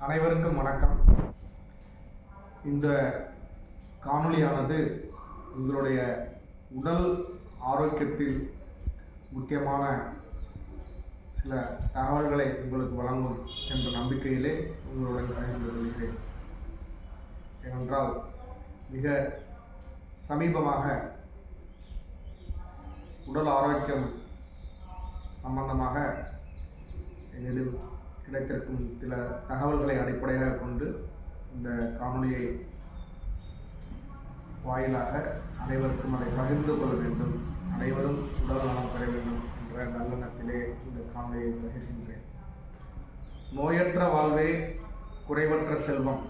அனைவருக்கும் வணக்கம். இந்த காணொளியானது உங்களுடைய உடல் ஆரோக்கியத்தில் முக்கியமான சில தகவல்களை உங்களுக்கு வழங்கும் என்ற நம்பிக்கையிலே உங்களுடன் பகிர்ந்து கொள்கிறேன். ஏனென்றால் மிக சமீபமாக உடல் ஆரோக்கியம் சம்பந்தமாக எங்களில் கிடைத்திருக்கும் சில தகவல்களை அடிப்படையாக கொண்டு இந்த காணொளியை வாயிலாக அனைவருக்கும் அதை பகிர்ந்து கொள்ள வேண்டும், அனைவரும் உடல் நலம் பெற வேண்டும் என்ற நல்லெண்ணத்திலே இந்த காணொளியை பகிர்கின்றேன். நோயற்ற வாழ்வே குறைவற்ற செல்வம்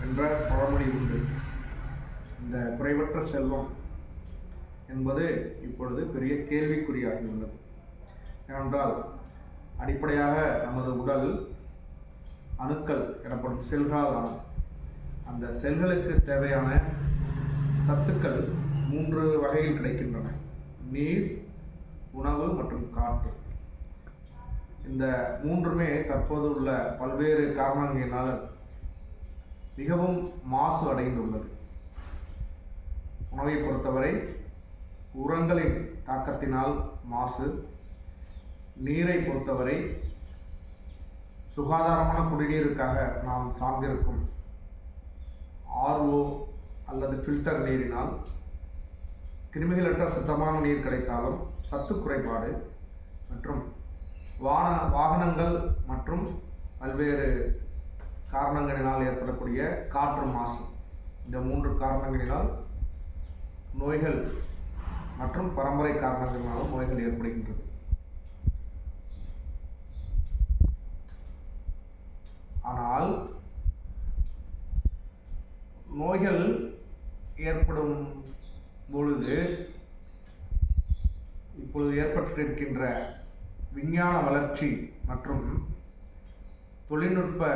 என்ற பழமொழி உண்டு. இந்த குறைவற்ற செல்வம் என்பது இப்பொழுது பெரிய கேள்விக்குறியாகியுள்ளது. ஏனென்றால் அடிப்படையாக நமது உடல் அணுக்கள் எனப்படும் செல்களால் ஆனது. அந்த செல்களுக்கு தேவையான சத்துக்கள் 3 வகையில் கிடைக்கின்றன: நீர், உணவு மற்றும் காற்று. இந்த 3மே தற்போது உள்ள பல்வேறு காரணங்களினால் மிகவும் மாசு அடைந்துள்ளது. உணவை பொறுத்தவரை உரங்களின் தாக்கத்தினால் மாசு, நீரை பொறுத்தவரை சுகாதாரமான குடிநீருக்காக நாம் சார்ந்திருக்கும் ஆர்ஓ அல்லது ஃபில்டர் நீரினால் கிருமிகளற்ற சுத்தமான நீர் கிடைத்தாலும் சத்து குறைபாடு மற்றும் வாகனங்கள் மற்றும் பல்வேறு காரணங்களினால் ஏற்படக்கூடிய காற்று மாசு, இந்த 3 காரணங்களினால் நோய்கள் மற்றும் பரம்பரை காரணங்களினாலும் நோய்கள் ஏற்படுகின்றது. ஆனால் நோய்கள் ஏற்படும் பொழுது இப்பொழுது ஏற்பட்டிருக்கின்ற விஞ்ஞான வளர்ச்சி மற்றும் தொழில்நுட்ப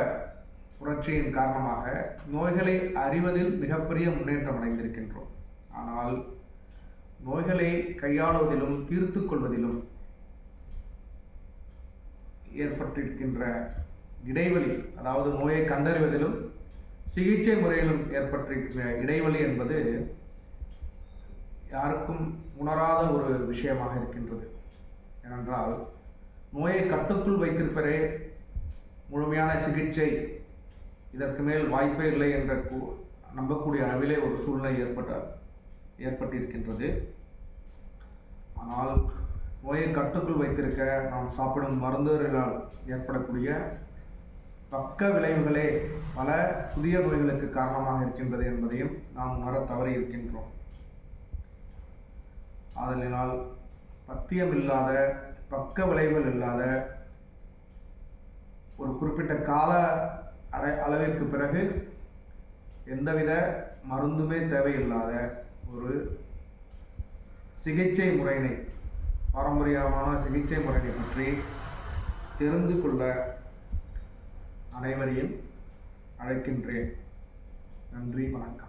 புரட்சியின் காரணமாக நோய்களை அறிவதில் மிகப்பெரிய முன்னேற்றம் அடைந்திருக்கின்றோம். ஆனால் நோய்களை கையாளுவதிலும் தீர்த்து கொள்வதிலும் ஏற்பட்டிருக்கின்ற இடைவெளி, அதாவது நோயை கண்டறிவதிலும் சிகிச்சை முறையிலும் ஏற்பட்டிருக்கின்ற இடைவெளி என்பது யாருக்கும் உணராத ஒரு விஷயமாக இருக்கின்றது. ஏனென்றால் நோயை கட்டுக்குள் வைத்திருப்பதே முழுமையான சிகிச்சை, இதற்கு மேல் வாய்ப்பே இல்லை என்ற நம்பக்கூடிய அளவிலே ஒரு சூழ்நிலை ஏற்பட்டிருக்கின்றது. ஆனால் நோயை கட்டுக்குள் வைத்திருக்க நாம் சாப்பிடும் மருந்துகளினால் ஏற்படக்கூடிய பக்க விளைவுகளே பல புதிய நோய்களுக்கு காரணமாக இருக்கின்றது என்பதையும் நாம் உணர தவறி இருக்கின்றோம். ஆதலினால் பத்தியமில்லாத, பக்க விளைவுகள் இல்லாத, ஒரு குறிப்பிட்ட கால அளவிற்கு பிறகு எந்தவித மருந்துமே தேவையில்லாத ஒரு சிகிச்சை முறையினை, பாரம்பரியமான சிகிச்சை முறையை பற்றி தெரிந்து கொள்ள அனைவரையும் அழைக்கின்றேன். நன்றி, வணக்கம்.